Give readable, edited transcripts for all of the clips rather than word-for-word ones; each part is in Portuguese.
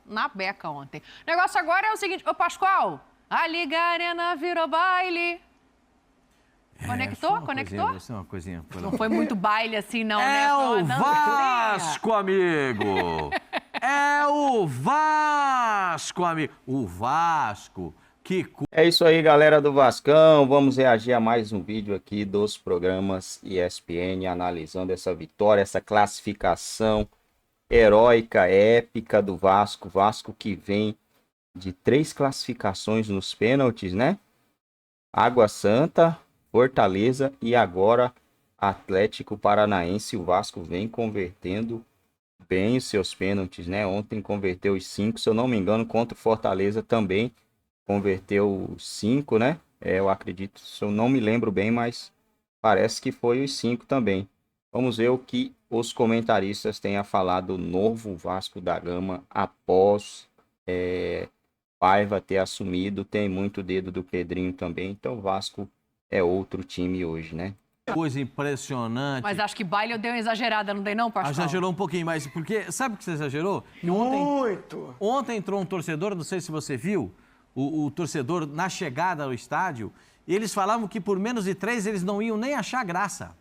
na beca ontem. O negócio agora é o seguinte, ô Pascoal, a Liga Arena virou baile. Conectou? Conectou? Uma coisinha. Não foi muito baile assim, não, né? É o Vasco, amigo! É o Vasco, amigo! O Vasco, que... É isso aí, galera do Vascão. Vamos reagir a mais um vídeo aqui dos programas ESPN, analisando essa vitória, essa classificação heróica, épica do Vasco. Vasco que vem de 3 classificações nos pênaltis, né? Água Santa, Fortaleza e agora Atlético Paranaense. O Vasco vem convertendo bem os seus pênaltis, né? Ontem converteu os 5, se eu não me engano, contra o Fortaleza também converteu 5, né? Eu acredito, se eu não me lembro bem, mas parece que foi os 5 também. Vamos ver o que os comentaristas têm a falar do novo Vasco da Gama após Paiva ter assumido. Tem muito dedo do Pedrinho também, então o Vasco é outro time hoje, né? Coisa impressionante. Mas acho que baile eu dei uma exagerada, não dei não, Pascoal? Exagerou um pouquinho, mas porque... Sabe o que você exagerou? Muito! Ontem entrou um torcedor, não sei se você viu, o torcedor na chegada ao estádio, e eles falavam que por menos de 3 eles não iam nem achar graça.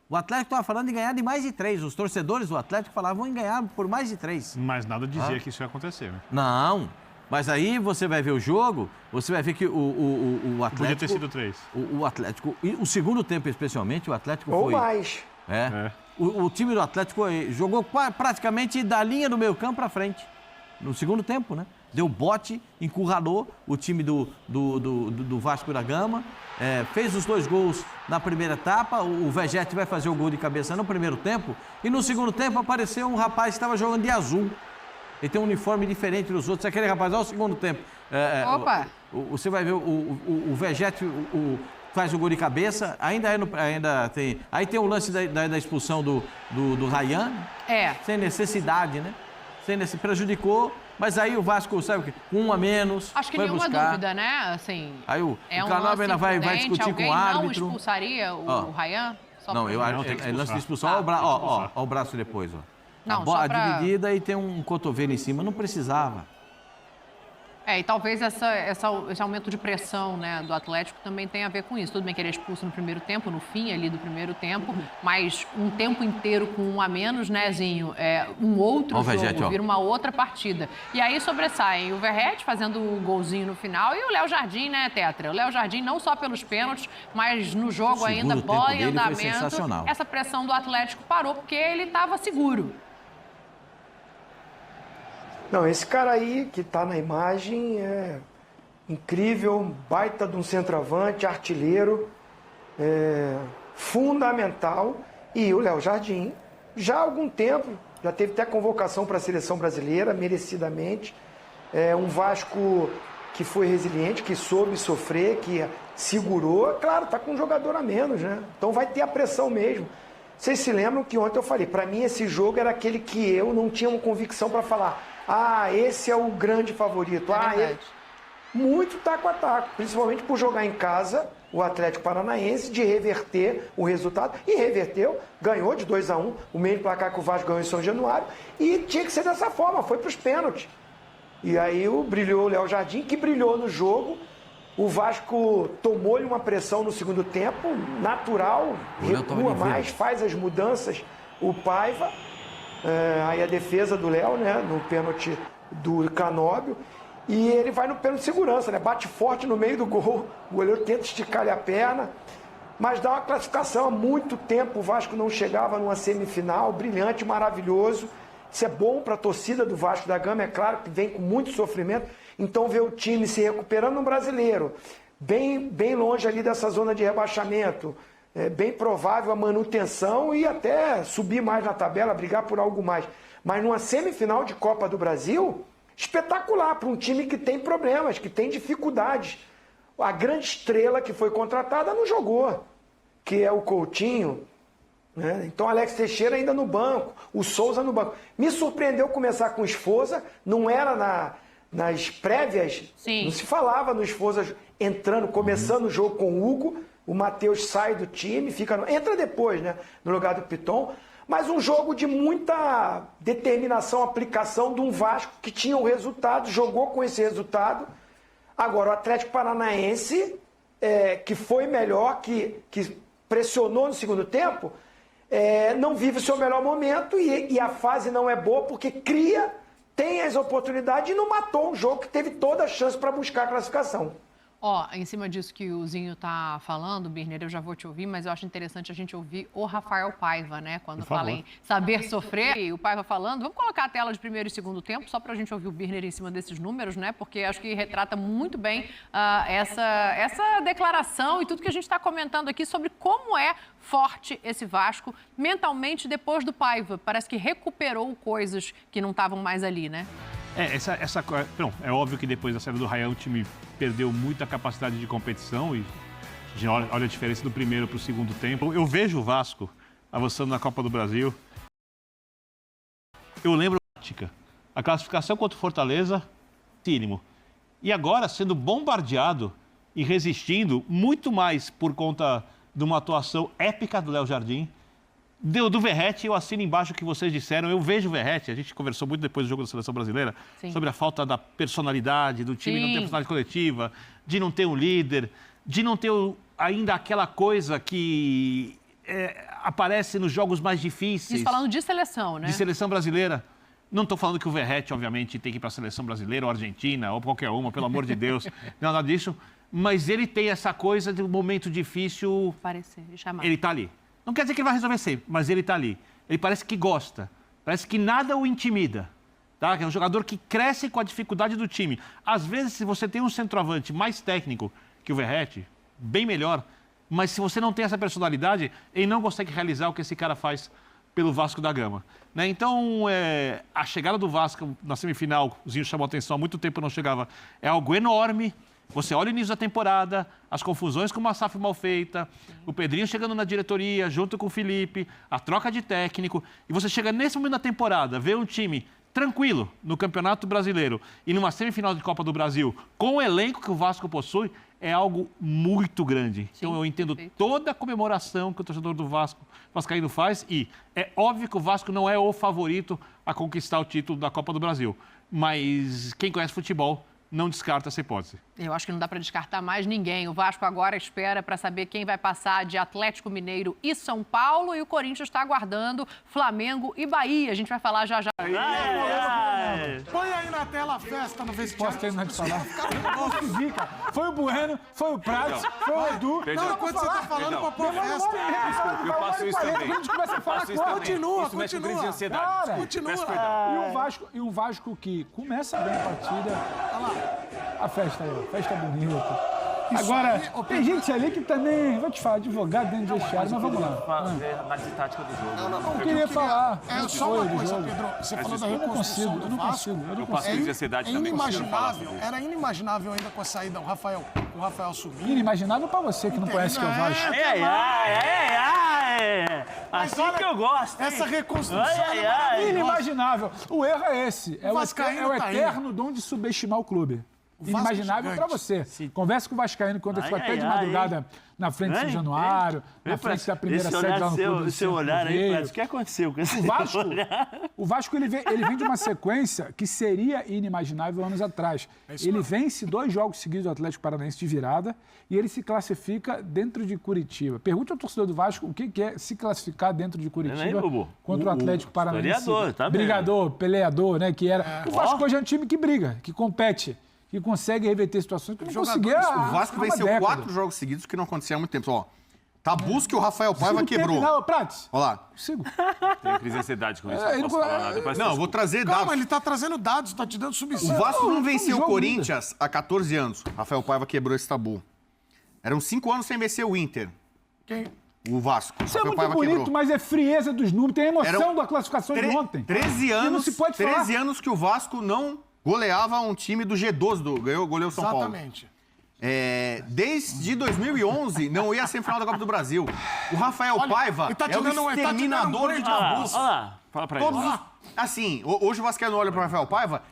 O Atlético estava falando em ganhar de mais de 3. Os torcedores do Atlético falavam em ganhar por mais de 3. Mas nada dizia que isso ia acontecer, né? Não. Mas aí você vai ver o jogo, você vai ver que o Atlético... Podia ter sido 3. O Atlético, e o segundo tempo especialmente, o Atlético Ou foi... mais. O time do Atlético jogou praticamente da linha do meio campo para frente. No segundo tempo, né? Deu bote, encurralou o time do Vasco da Gama. Fez os 2 gols na primeira etapa. O Vegete vai fazer o gol de cabeça no primeiro tempo. E no segundo tempo apareceu um rapaz que estava jogando de azul. Ele tem um uniforme diferente dos outros. Aquele rapaz, olha o segundo tempo. Opa! Você vai ver o Vegete faz o gol de cabeça. Ainda tem... Aí tem o lance da expulsão do Ryan. Sem necessidade, né? Prejudicou. Mas aí o Vasco, sabe o quê? Com 1 a menos. Acho que vai nenhuma buscar. dúvida, né? Assim, Aí o um Canal ainda vai discutir com o árbitro. Alguém não expulsaria o Ryan? Não, eu acho que lance de expulsão. Olha o braço depois, ó. Não, a dividida e tem um cotovelo em cima. Não precisava. E talvez esse aumento de pressão, né, do Atlético também tenha a ver com isso. Tudo bem que ele é expulso no primeiro tempo, no fim ali do primeiro tempo, mas um tempo inteiro com 1 a menos, né, Zinho? Um outro jogo, Vergete, vira uma outra partida. E aí sobressaem o Verrete fazendo o golzinho no final e o Léo Jardim, né, Tetra? O Léo Jardim não só pelos pênaltis, mas no jogo ainda, bola em andamento. Essa pressão do Atlético parou porque ele estava seguro. Não, esse cara aí que tá na imagem é incrível, baita de um centroavante, artilheiro, fundamental. E o Léo Jardim, já há algum tempo, já teve até convocação para a seleção brasileira, merecidamente. Um Vasco que foi resiliente, que soube sofrer, que segurou. Claro, tá com um jogador a menos, né? Então vai ter a pressão mesmo. Vocês se lembram que ontem eu falei, para mim esse jogo era aquele que eu não tinha uma convicção para falar. Esse é o grande favorito. Muito taco a taco, principalmente por jogar em casa o Atlético Paranaense, de reverter o resultado. E reverteu, ganhou de 2 a 1, o mesmo placar que o Vasco ganhou em São Januário. E tinha que ser dessa forma, foi para os pênaltis. E aí brilhou o Léo Jardim, que brilhou no jogo. O Vasco tomou-lhe uma pressão no segundo tempo, natural, recua mais, faz as mudanças. O Paiva... aí a defesa do Léo, né, no pênalti do Canóbio, e ele vai no pênalti de segurança, né, bate forte no meio do gol, o goleiro tenta esticar-lhe a perna, mas dá uma classificação. Há muito tempo o Vasco não chegava numa semifinal, brilhante, maravilhoso. Isso é bom para a torcida do Vasco da Gama, é claro que vem com muito sofrimento, então ver o time se recuperando no Brasileiro, bem longe ali dessa zona de rebaixamento, é bem provável a manutenção e até subir mais na tabela, brigar por algo mais. Mas numa semifinal de Copa do Brasil, espetacular para um time que tem problemas, que tem dificuldades. A grande estrela que foi contratada não jogou, que é o Coutinho, né? Então Alex Teixeira ainda no banco, o Souza no banco. Me surpreendeu começar com o Esforza, não era nas prévias, não se falava no Esforza entrando, começando o jogo com o Hugo. O Matheus sai do time, entra depois, né, no lugar do Piton. Mas um jogo de muita determinação, aplicação de um Vasco que tinha um resultado, jogou com esse resultado. Agora, o Atlético Paranaense, que foi melhor, que pressionou no segundo tempo, não vive o seu melhor momento e a fase não é boa porque tem as oportunidades e não matou um jogo que teve toda a chance para buscar a classificação. Em cima disso que o Zinho tá falando, Birner, eu já vou te ouvir, mas eu acho interessante a gente ouvir o Rafael Paiva, né? Quando fala em saber sofrer, e o Paiva falando. Vamos colocar a tela de primeiro e segundo tempo, só pra gente ouvir o Birner em cima desses números, né? Porque acho que retrata muito bem essa declaração e tudo que a gente está comentando aqui sobre como é forte esse Vasco mentalmente depois do Paiva. Parece que recuperou coisas que não estavam mais ali, né? É óbvio que depois da saída do Ryan o time perdeu muita capacidade de competição e olha a diferença do primeiro para o segundo tempo. Eu vejo o Vasco avançando na Copa do Brasil. Eu lembro a classificação contra o Fortaleza, mínimo. E agora sendo bombardeado e resistindo muito mais por conta de uma atuação épica do Léo Jardim. Do Verratti, eu assino embaixo o que vocês disseram. Eu vejo o Verratti, a gente conversou muito depois do jogo da Seleção Brasileira, sobre a falta da personalidade, do time não ter personalidade coletiva, de não ter um líder, de não ter ainda aquela coisa que aparece nos jogos mais difíceis. Isso falando de seleção, né? De seleção brasileira. Não estou falando que o Verratti, obviamente, tem que ir para a Seleção Brasileira ou Argentina ou qualquer uma, pelo amor de Deus. Não, nada disso. Mas ele tem essa coisa de um momento difícil. Ele está ali. Não quer dizer que ele vai resolver sempre, mas ele está ali. Ele parece que gosta, parece que nada o intimida. Tá? É um jogador que cresce com a dificuldade do time. Às vezes, se você tem um centroavante mais técnico que o Verratti, bem melhor, mas se você não tem essa personalidade, ele não consegue realizar o que esse cara faz pelo Vasco da Gama. Né? Então, a chegada do Vasco na semifinal, o Zinho chamou a atenção, há muito tempo não chegava, é algo enorme. Você olha o início da temporada, as confusões com uma SAF mal feita, o Pedrinho chegando na diretoria, junto com o Felipe, a troca de técnico, e você chega nesse momento da temporada, vê um time tranquilo no Campeonato Brasileiro e numa semifinal de Copa do Brasil, com o elenco que o Vasco possui, é algo muito grande. Então eu entendo toda a comemoração que o torcedor do Vascaíno faz e é óbvio que o Vasco não é o favorito a conquistar o título da Copa do Brasil, mas quem conhece futebol não descarta essa hipótese. Eu acho que não dá para descartar mais ninguém. O Vasco agora espera para saber quem vai passar de Atlético Mineiro e São Paulo. E o Corinthians está aguardando Flamengo e Bahia. A gente vai falar já já. Põe aí na tela a festa no vestiário. Posso terminar de falar? Foi o Bueno, foi o Prates, foi o Edu. Não, enquanto você tá falando, pra pôr festa. Eu faço isso também. A gente começa a falar Continua. E o Vasco que começa bem a partida. Olha lá. A festa aí, ó. Festa bonita. Agora, tem gente ali que também, vou te falar, advogado dentro do vestiário, mas vamos lá. Fazer análise tática do jogo. Não queria falar. É só uma coisa, Pedro. Você falou da reconstrução do Vasco. Eu passo crise de ansiedade também. Era inimaginável ainda com a saída, o Rafael subiu. Inimaginável pra você que não conhece que é o Vasco. Assim que eu gosto. Essa reconstrução é inimaginável. O erro é esse. É o eterno dom de subestimar o clube. Inimaginável para você. Converse com o Vascaíno quando ele ficou até de madrugada na frente de São Januário, na frente da primeira sede lá no clube. Seu olhar aí, parece o que aconteceu com esse O Vasco ele vem de uma sequência que seria inimaginável anos atrás. Ele vence 2 jogos seguidos do Atlético Paranaense de virada e ele se classifica dentro de Curitiba. Pergunte ao torcedor do Vasco o que é se classificar dentro de Curitiba contra o Atlético Paranaense. Brigador, peleador, né? Que era. O Vasco hoje é um time que briga, que compete. Que consegue reverter situações que não conseguia. O Vasco venceu 4 jogos seguidos, que não acontecia há muito tempo. Ó, tabus que o Rafael Paiva quebrou. Prates. Olha lá. Tem crise de ansiedade com isso. Não posso falar nada. Não, eu vou trazer dados. Calma, ele tá trazendo dados, tá te dando subsídio. O Vasco não venceu o Corinthians há 14 anos. Rafael Paiva quebrou esse tabu. Eram 5 anos sem vencer o Inter. Quem? O Vasco. Isso é muito bonito, mas é frieza dos números. Tem a emoção da classificação de ontem. 13 anos, não se pode falar. 13 anos que o Vasco não goleava um time do G12, goleou São Paulo. Exatamente. Desde 2011, não ia à semifinal da Copa do Brasil. O Rafael Paiva é o exterminador de tabus. Olha lá. Fala pra ele. Assim, hoje o Vascaíno olha pro Rafael Paiva,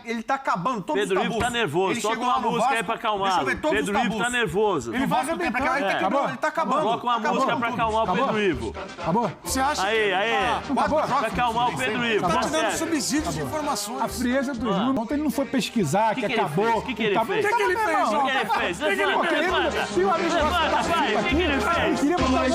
ele tá acabando todos Pedro os tabus. Ivo tá nervoso, Ele toca chegou uma lá no música Vasco, aí pra acalmar. deixa eu ver todos Pedro os Ivo tabus. tá nervoso. Ele vai arrebentando, ele tá acabando. Coloca uma música pra acalmar o Pedro Ivo. Acabou? Você acha Aí. Pra acalmar o Pedro Ivo. que tá Tá te dando certo. subsídios de informações? A frieza dos números. Ontem ele não foi pesquisar, que acabou. O que ele fez? O que ele fez? O que ele fez? Levanta. Levanta, vai. O que ele fez? Queria botar o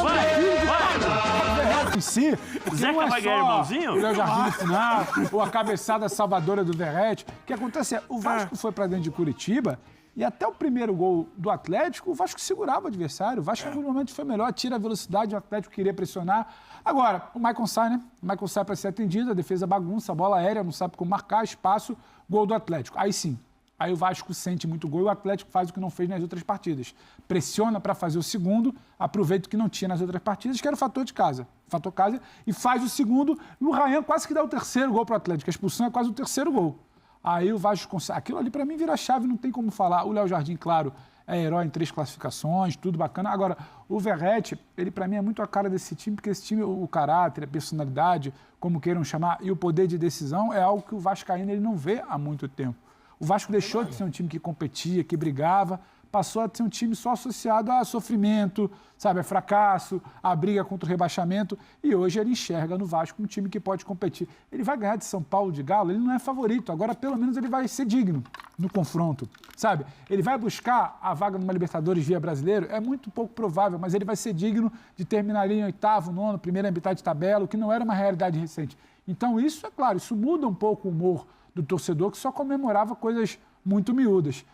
Vai. em si. Zeca vai ganhar irmãozinho? O Léo Jardim no final, ou a cabeçada salvadora do Verrete. O que acontece é, o Vasco foi pra dentro de Curitiba e até o primeiro gol do Atlético, o Vasco segurava o adversário. O Vasco em alguns momentos foi melhor, tira a velocidade, o Atlético queria pressionar. Agora, o Maicon sai, né? O Maicon sai para ser atendido, a defesa bagunça, a bola aérea, não sabe como marcar, espaço, gol do Atlético. Aí sim. Aí o Vasco sente muito gol e o Atlético faz o que não fez nas outras partidas. Pressiona para fazer o segundo, aproveita o que não tinha nas outras partidas, que era o fator de casa. Fator casa, e faz o segundo, e o Ryan quase que dá o terceiro gol para o Atlético. A expulsão é quase o terceiro gol. Aí o Vasco consegue. Aquilo ali para mim vira chave, não tem como falar. O Léo Jardim, claro, é herói em 3 classificações, tudo bacana. Agora, o Verrete, ele para mim é muito a cara desse time, porque esse time, o caráter, a personalidade, como queiram chamar, e o poder de decisão é algo que o vascaíno ele não vê há muito tempo. O Vasco deixou de ser um time que competia, que brigava, passou a ser um time só associado a sofrimento, sabe, a fracasso, a briga contra o rebaixamento, e hoje ele enxerga no Vasco um time que pode competir. Ele vai ganhar de São Paulo de Galo, ele não é favorito, agora pelo menos ele vai ser digno no confronto, sabe? Ele vai buscar a vaga numa Libertadores via brasileiro, é muito pouco provável, mas ele vai ser digno de terminar ali em 8º, 9º, primeira metade de tabela, o que não era uma realidade recente. Então isso, é claro, isso muda um pouco o humor do torcedor que só comemorava coisas muito miúdas.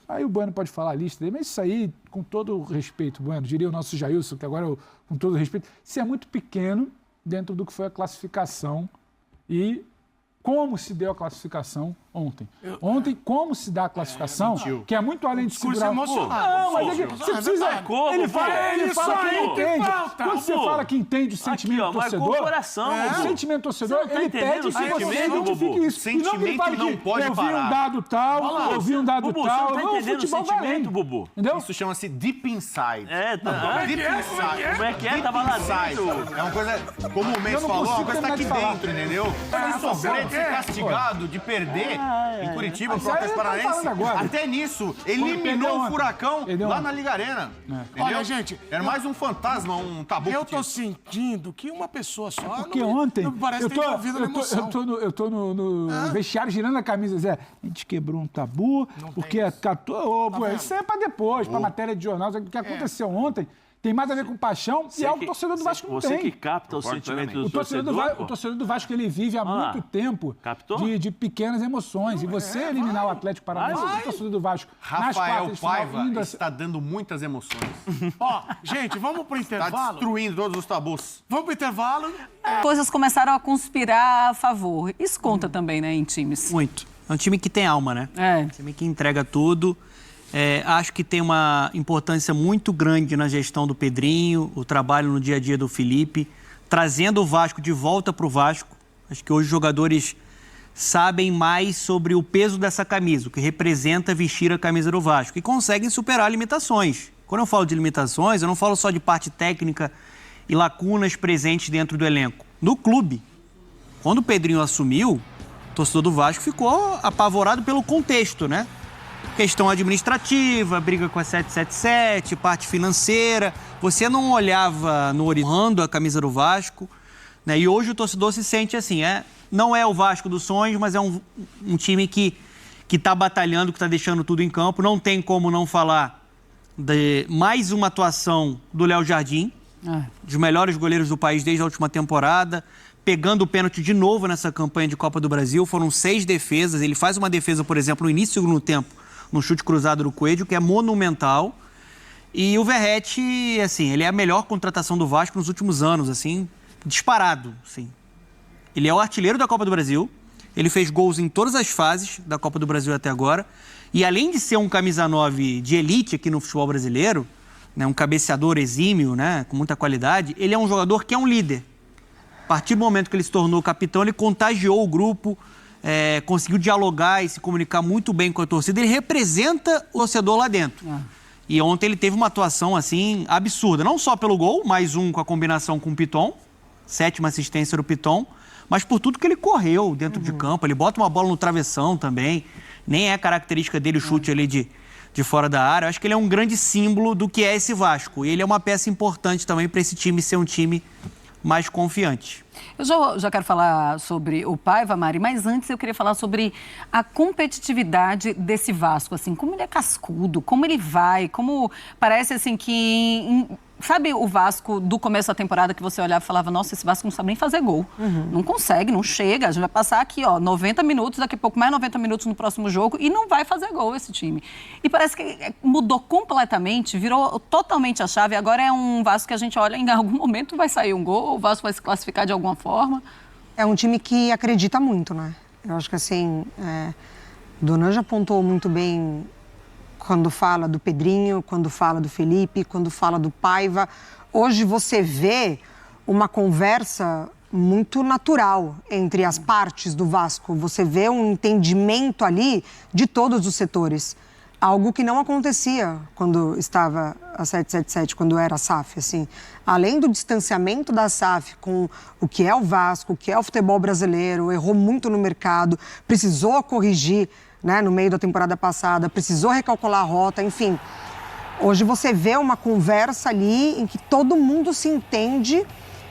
Aí o Bueno pode falar a lista dele, mas isso aí, com todo o respeito, Bueno, diria o nosso Jailson, que agora, com todo o respeito, isso é muito pequeno dentro do que foi a classificação e como se deu a classificação ontem. Ontem, como se dá a classificação, que é muito além de Discurso segurar... emocionado. Não, mas é que você precisa... Ele fala que não entende. Quando você fala que entende o sentimento do torcedor... O sentimento do torcedor, ele pede que você identifique isso. E não que ele fale que eu vi um dado tal, eu vi um dado tal... Você não tá entendendo o sentimento, Bubu? Entendeu? Isso chama-se deep inside. Deep inside. Como é que é? Tava lá dentro. É uma coisa, como o Mês falou, uma coisa que tá aqui dentro, entendeu? Ele sofreu de ser castigado, de perder em Curitiba, pro Atlético Paranaense. Até nisso, eliminou o Furacão lá na Liga Arena. Olha, gente... Era mais um fantasma, um tabu. Eu tô sentindo que uma pessoa só... Porque ontem... Não parece ter envolvido na emoção. Eu tô no vestiário girando a camisa, Zé. A gente quebrou um tabu, porque... Isso é pra depois, pra matéria de jornal. O que aconteceu ontem tem mais a ver com paixão e é algo que o torcedor do Vasco não tem. Você que capta o sentimento do torcedor. O torcedor do Vasco, ele vive há muito tempo de pequenas emoções. E você eliminar o Atlético Paranaense, o torcedor do Vasco, Rafael Paiva está dando muitas emoções. Ó, gente, vamos pro intervalo. Está destruindo todos os tabus. Vamos pro intervalo. Coisas começaram a conspirar a favor. Isso conta também, né, em times? Muito. É um time que tem alma, né? É. Um time que entrega tudo. Acho que tem uma importância muito grande na gestão do Pedrinho, o trabalho no dia a dia do Felipe, trazendo o Vasco de volta para o Vasco. Acho que hoje os jogadores sabem mais sobre o peso dessa camisa, o que representa vestir a camisa do Vasco, e conseguem superar limitações. Quando eu falo de limitações, eu não falo só de parte técnica e lacunas presentes dentro do elenco. No clube, quando o Pedrinho assumiu, o torcedor do Vasco ficou apavorado pelo contexto, né? Questão administrativa, briga com a 777, parte financeira. Você não olhava no horizonte a camisa do Vasco, né? E hoje o torcedor se sente assim, não é o Vasco dos sonhos, mas é um time que está batalhando, que está deixando tudo em campo. Não tem como não falar de mais uma atuação do Léo Jardim, dos melhores goleiros do país desde a última temporada, pegando o pênalti de novo nessa campanha de Copa do Brasil. Foram 6 defesas. Ele faz uma defesa, por exemplo, no início do segundo tempo, no chute cruzado do Coelho, que é monumental. E o Verrete, assim, ele é a melhor contratação do Vasco nos últimos anos, assim, disparado, assim. Ele é o artilheiro da Copa do Brasil, ele fez gols em todas as fases da Copa do Brasil até agora, e além de ser um camisa 9 de elite aqui no futebol brasileiro, né, um cabeceador exímio, né, com muita qualidade, ele é um jogador que é um líder. A partir do momento que ele se tornou capitão, ele contagiou o grupo, conseguiu dialogar e se comunicar muito bem com a torcida. Ele representa o torcedor lá dentro. E ontem ele teve uma atuação, assim, absurda. Não só pelo gol, mais um com a combinação com o Piton, 7ª assistência do Piton, mas por tudo que ele correu dentro de campo. Ele bota uma bola no travessão também. Nem é característica dele o chute ali de fora da área. Eu acho que ele é um grande símbolo do que é esse Vasco. E ele é uma peça importante também para esse time ser um time mais confiante. Eu já quero falar sobre o Paiva, Mari, mas antes eu queria falar sobre a competitividade desse Vasco, assim, como ele é cascudo, como ele vai, como parece assim que... Sabe o Vasco do começo da temporada que você olhava e falava, nossa, esse Vasco não sabe nem fazer gol. Não consegue, não chega. A gente vai passar aqui, 90 minutos, daqui a pouco mais 90 minutos no próximo jogo e não vai fazer gol esse time. E parece que mudou completamente, virou totalmente a chave. Agora é um Vasco que a gente olha, em algum momento vai sair um gol, o Vasco vai se classificar de alguma forma. É um time que acredita muito, né? Eu acho que assim, Donan já apontou muito bem... Quando fala do Pedrinho, quando fala do Felipe, quando fala do Paiva. Hoje você vê uma conversa muito natural entre as partes do Vasco. Você vê um entendimento ali de todos os setores. Algo que não acontecia quando estava a 777, quando era a SAF. Assim. Além do distanciamento da SAF com o que é o Vasco, o que é o futebol brasileiro, errou muito no mercado, precisou corrigir, né, no meio da temporada passada, precisou recalcular a rota, enfim. Hoje você vê uma conversa ali em que todo mundo se entende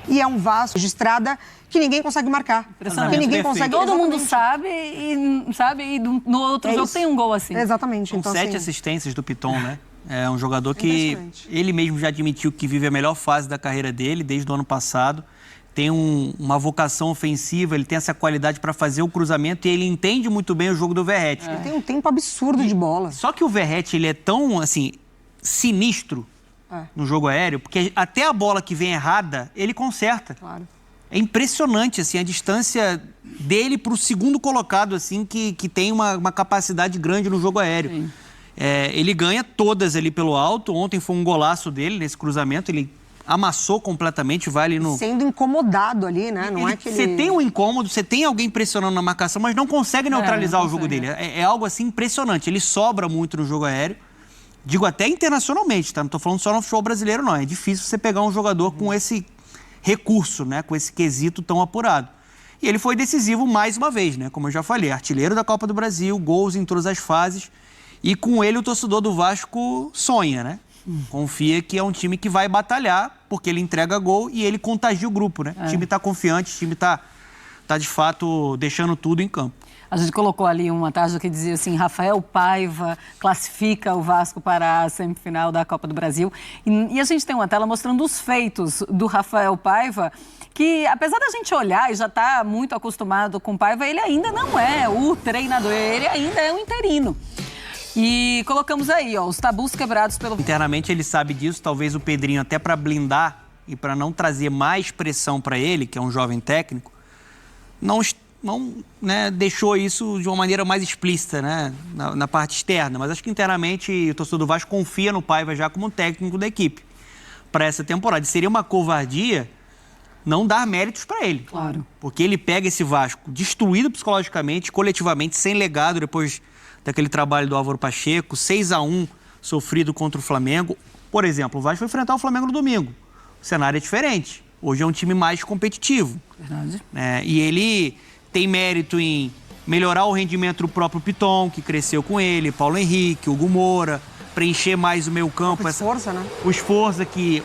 e é um Vasco de estrada que ninguém consegue marcar. Que ninguém consegue... Todo mundo sabe e no outro jogo tem um gol assim. Exatamente. Então, 7 assistências do Piton, né? É um jogador que ele mesmo já admitiu que vive a melhor fase da carreira dele desde o ano passado. Tem uma vocação ofensiva, ele tem essa qualidade para fazer o cruzamento e ele entende muito bem o jogo do Verratti. Ele tem um tempo absurdo de bola. Só que o Verratti, ele é tão, assim, sinistro no jogo aéreo, porque até a bola que vem errada, ele conserta. Claro. É impressionante, assim, a distância dele para o segundo colocado, assim, que tem uma capacidade grande no jogo aéreo. Ele ganha todas ali pelo alto. Ontem foi um golaço dele nesse cruzamento, ele amassou completamente, vai ali no... Sendo incomodado ali, né? Não é que Você tem um incômodo, você tem alguém pressionando na marcação, mas não consegue neutralizar o jogo dele. É algo assim impressionante. Ele sobra muito no jogo aéreo. Digo até internacionalmente, tá? Não tô falando só no futebol brasileiro, não. É difícil você pegar um jogador com esse recurso, né? Com esse quesito tão apurado. E ele foi decisivo mais uma vez, né? Como eu já falei, artilheiro da Copa do Brasil, gols em todas as fases. E com ele o torcedor do Vasco sonha, né? Confia que é um time que vai batalhar, porque ele entrega gol e ele contagia o grupo, né? O time está confiante, o time está de fato deixando tudo em campo. A gente colocou ali uma tarja que dizia assim, Rafael Paiva classifica o Vasco para a semifinal da Copa do Brasil. E a gente tem uma tela mostrando os feitos do Rafael Paiva, que apesar da gente olhar e já está muito acostumado com o Paiva, ele ainda não é o treinador, ele ainda é um interino. E colocamos aí, os tabus quebrados pelo... Internamente ele sabe disso, talvez o Pedrinho até para blindar e para não trazer mais pressão para ele, que é um jovem técnico, não deixou isso de uma maneira mais explícita, né, na parte externa. Mas acho que internamente o torcedor do Vasco confia no Paiva já como técnico da equipe para essa temporada. E seria uma covardia não dar méritos para ele. Claro. Porque ele pega esse Vasco destruído psicologicamente, coletivamente, sem legado depois daquele trabalho do Álvaro Pacheco, 6-1 sofrido contra o Flamengo. Por exemplo, o Vasco vai enfrentar o Flamengo no domingo. O cenário é diferente. Hoje é um time mais competitivo. Verdade. E ele tem mérito em melhorar o rendimento do próprio Piton, que cresceu com ele, Paulo Henrique, Hugo Moura, preencher mais o meio campo. O esforço, né? O esforço que